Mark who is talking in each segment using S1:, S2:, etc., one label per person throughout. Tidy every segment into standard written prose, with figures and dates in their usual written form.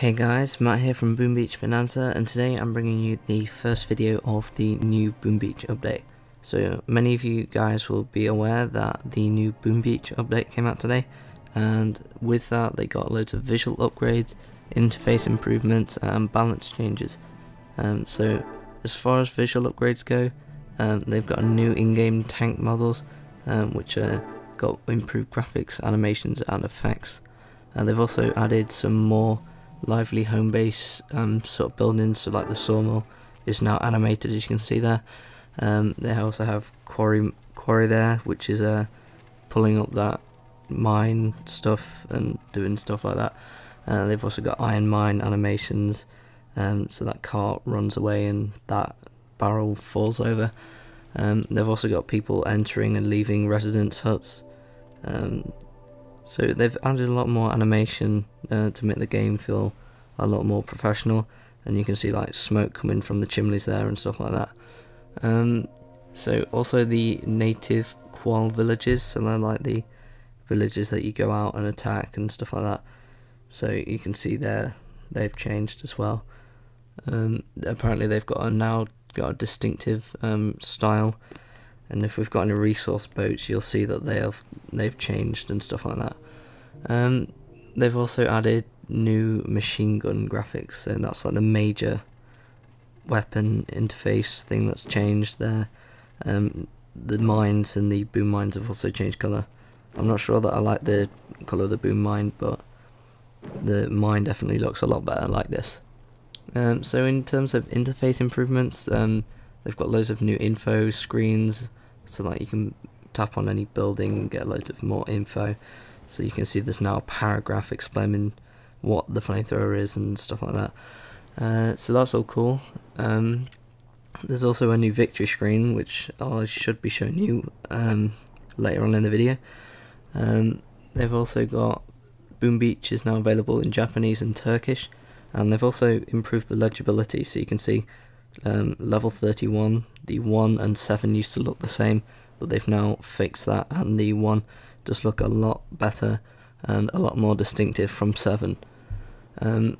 S1: Hey guys, Matt here from Boom Beach Bonanza, and today I'm bringing you the first video of the new Boom Beach update. So many of you guys will be aware that the new Boom Beach update came out today, and with that they got loads of visual upgrades, interface improvements and balance changes. So as far as visual upgrades go, they've got new in-game tank models which got improved graphics, animations and effects, and they've also added some more lively home base sort of buildings, so like the Sawmill is now animated, as you can see there. They also have Quarry there, which is pulling up that mine stuff and doing stuff like that. They've also got Iron Mine animations, so that cart runs away and that barrel falls over. They've also got people entering and leaving residents' huts. So they've added a lot more animation to make the game feel a lot more professional, and you can see like smoke coming from the chimneys there and stuff like that. So also the native Kual villages, so they're like the villages that you go out and attack and stuff like that. So you can see there they've changed as well. Apparently they've now got a distinctive style, and if we've got any resource boats, you'll see that they've changed and stuff like that. They've also added new machine gun graphics, so that's like the major weapon interface thing that's changed there. The mines and the boom mines have also changed colour. I'm not sure that I like the colour of the boom mine, but the mine definitely looks a lot better like this. So in terms of interface improvements, they've got loads of new info screens, so that you can tap on any building and get loads of more info. So you can see there's now a paragraph explaining what the flamethrower is and stuff like that. So that's all cool. There's also a new victory screen, which I should be showing you later on in the video. They've also got Boom Beach is now available in Japanese and Turkish, and they've also improved the legibility, so you can see level 31, the 1 and 7 used to look the same, but they've now fixed that, and the 1 does look a lot better and a lot more distinctive from 7.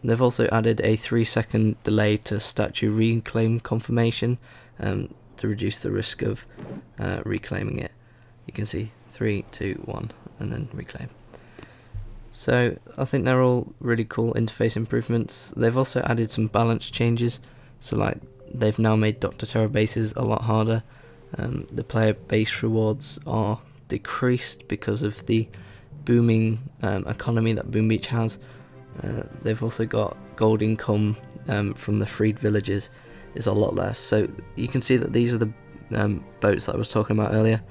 S1: They've also added a 3-second delay to statue reclaim confirmation to reduce the risk of reclaiming it. You can see 3, 2, 1 and then reclaim. So I think they're all really cool interface improvements. They've also added some balance changes, so like they've now made Dr. Terror bases a lot harder. The player base rewards are decreased because of the booming economy that Boom Beach has. They've also got gold income from the freed villages is a lot less, so you can see that these are the boats that I was talking about earlier.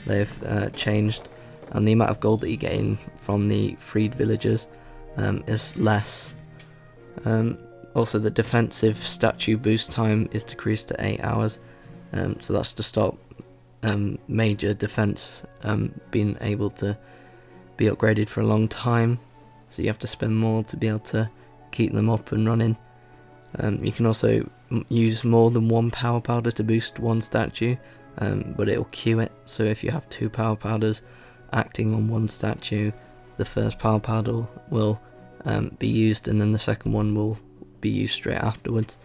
S1: They've changed, and the amount of gold that you get in from the freed villagers is less. Also the defensive statue boost time is decreased to 8 hours, so that's to stop major defense being able to be upgraded for a long time, so you have to spend more to be able to keep them up and running. You can also use more than one power powder to boost one statue, but it'll queue it, so if you have 2 power powders acting on one statue, the first power powder will be used, and then the second one will be used straight afterwards.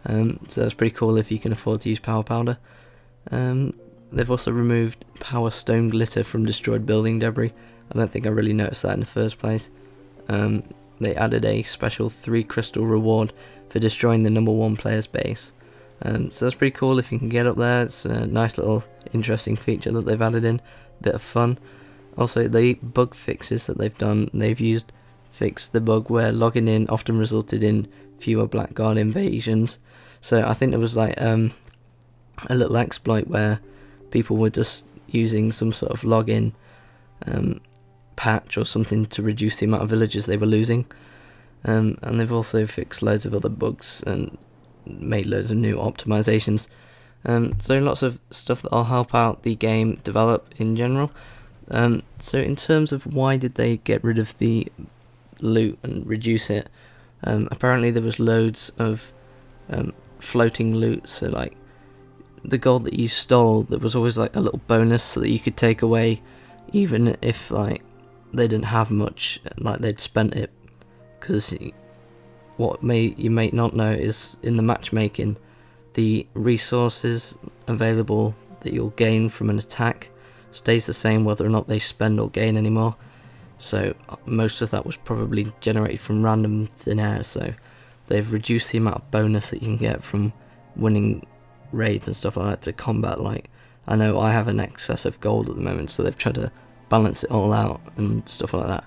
S1: So that's pretty cool if you can afford to use power powder. They've also removed power stone glitter from destroyed building debris. I don't think I really noticed that in the first place. They added a special 3 crystal reward for destroying the #1 player's base. So that's pretty cool if you can get up there. It's a nice little interesting feature that they've added in, a bit of fun. Also the bug fixes that they've done, fixed the bug where logging in often resulted in fewer Blackguard invasions. So I think there was like a little exploit where people were just using some sort of login patch or something to reduce the amount of villagers they were losing. And they've also fixed loads of other bugs and made loads of new optimizations. So lots of stuff that will help out the game develop in general. So in terms of why did they get rid of the loot and reduce it, apparently there was loads of floating loot, so like the gold that you stole, there was always like a little bonus so that you could take away, even if like they didn't have much, like they'd spent it, because what you may not know is in the matchmaking, the resources available that you'll gain from an attack stays the same whether or not they spend or gain anymore. So most of that was probably generated from random thin air, so they've reduced the amount of bonus that you can get from winning raids and stuff like that to combat. Like, I know I have an excess of gold at the moment, so they've tried to balance it all out and stuff like that.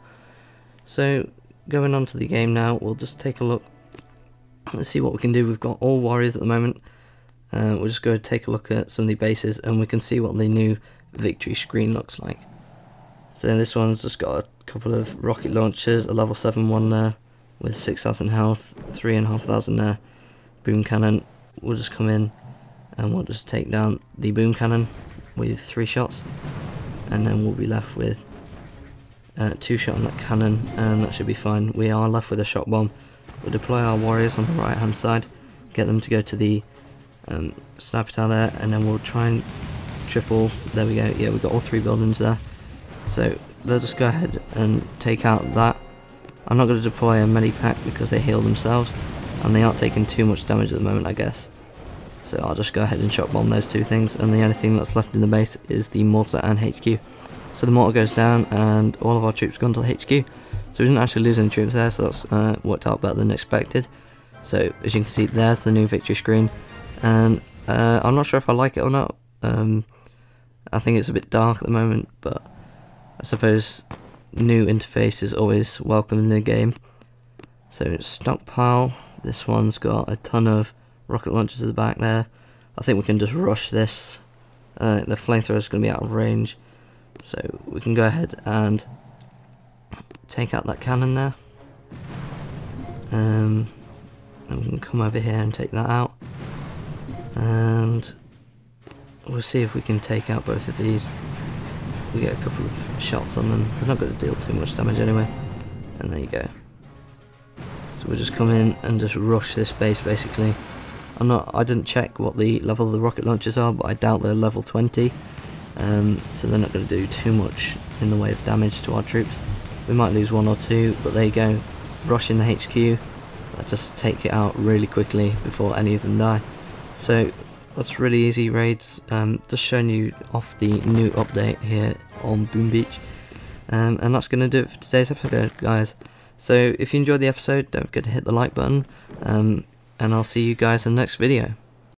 S1: So going on to the game now, we'll just take a look. Let's see what we can do. We've got all warriors at the moment. We'll just go take a look at some of the bases and we can see what the new victory screen looks like. So this one's just got a couple of rocket launchers, a level 7 one there with 6,000 health, 3,500 there, boom cannon. We'll just come in and we'll just take down the boom cannon with 3 shots, and then we'll be left with 2 shot on that cannon, and that should be fine. We are left with a shot bomb. We'll deploy our warriors on the right hand side, get them to go to the sniper tower there, and then we'll try and triple. There we go. Yeah, we've got all 3 buildings there. So they'll just go ahead and take out that. I'm not going to deploy a medipack because they heal themselves and they aren't taking too much damage at the moment, I guess. So I'll just go ahead and shot bomb those 2 things, and the only thing that's left in the base is the mortar and HQ. So the mortar goes down and all of our troops gone to the HQ. So we didn't actually lose any troops there, so that's worked out better than expected. So as you can see, there's the new victory screen, and I'm not sure if I like it or not. I think it's a bit dark at the moment, but I suppose new interface is always welcome in the game. So stockpile, this one's got a ton of rocket launchers at the back there. I think we can just rush this. The flamethrower is going to be out of range, so we can go ahead and take out that cannon there. And we can come over here and take that out, and we'll see if we can take out both of these. We get a couple of shots on them. They're not going to deal too much damage anyway. And there you go. So we'll just come in and just rush this base basically. I didn't check what the level of the rocket launchers are, but I doubt they're level 20. So they're not going to do too much in the way of damage to our troops. We might lose 1 or 2, but there you go. Rush in the HQ. That just take it out really quickly before any of them die. So that's really easy raids. Just showing you off the new update here on Boom Beach. And that's going to do it for today's episode, guys. So if you enjoyed the episode, don't forget to hit the like button. And I'll see you guys in the next video.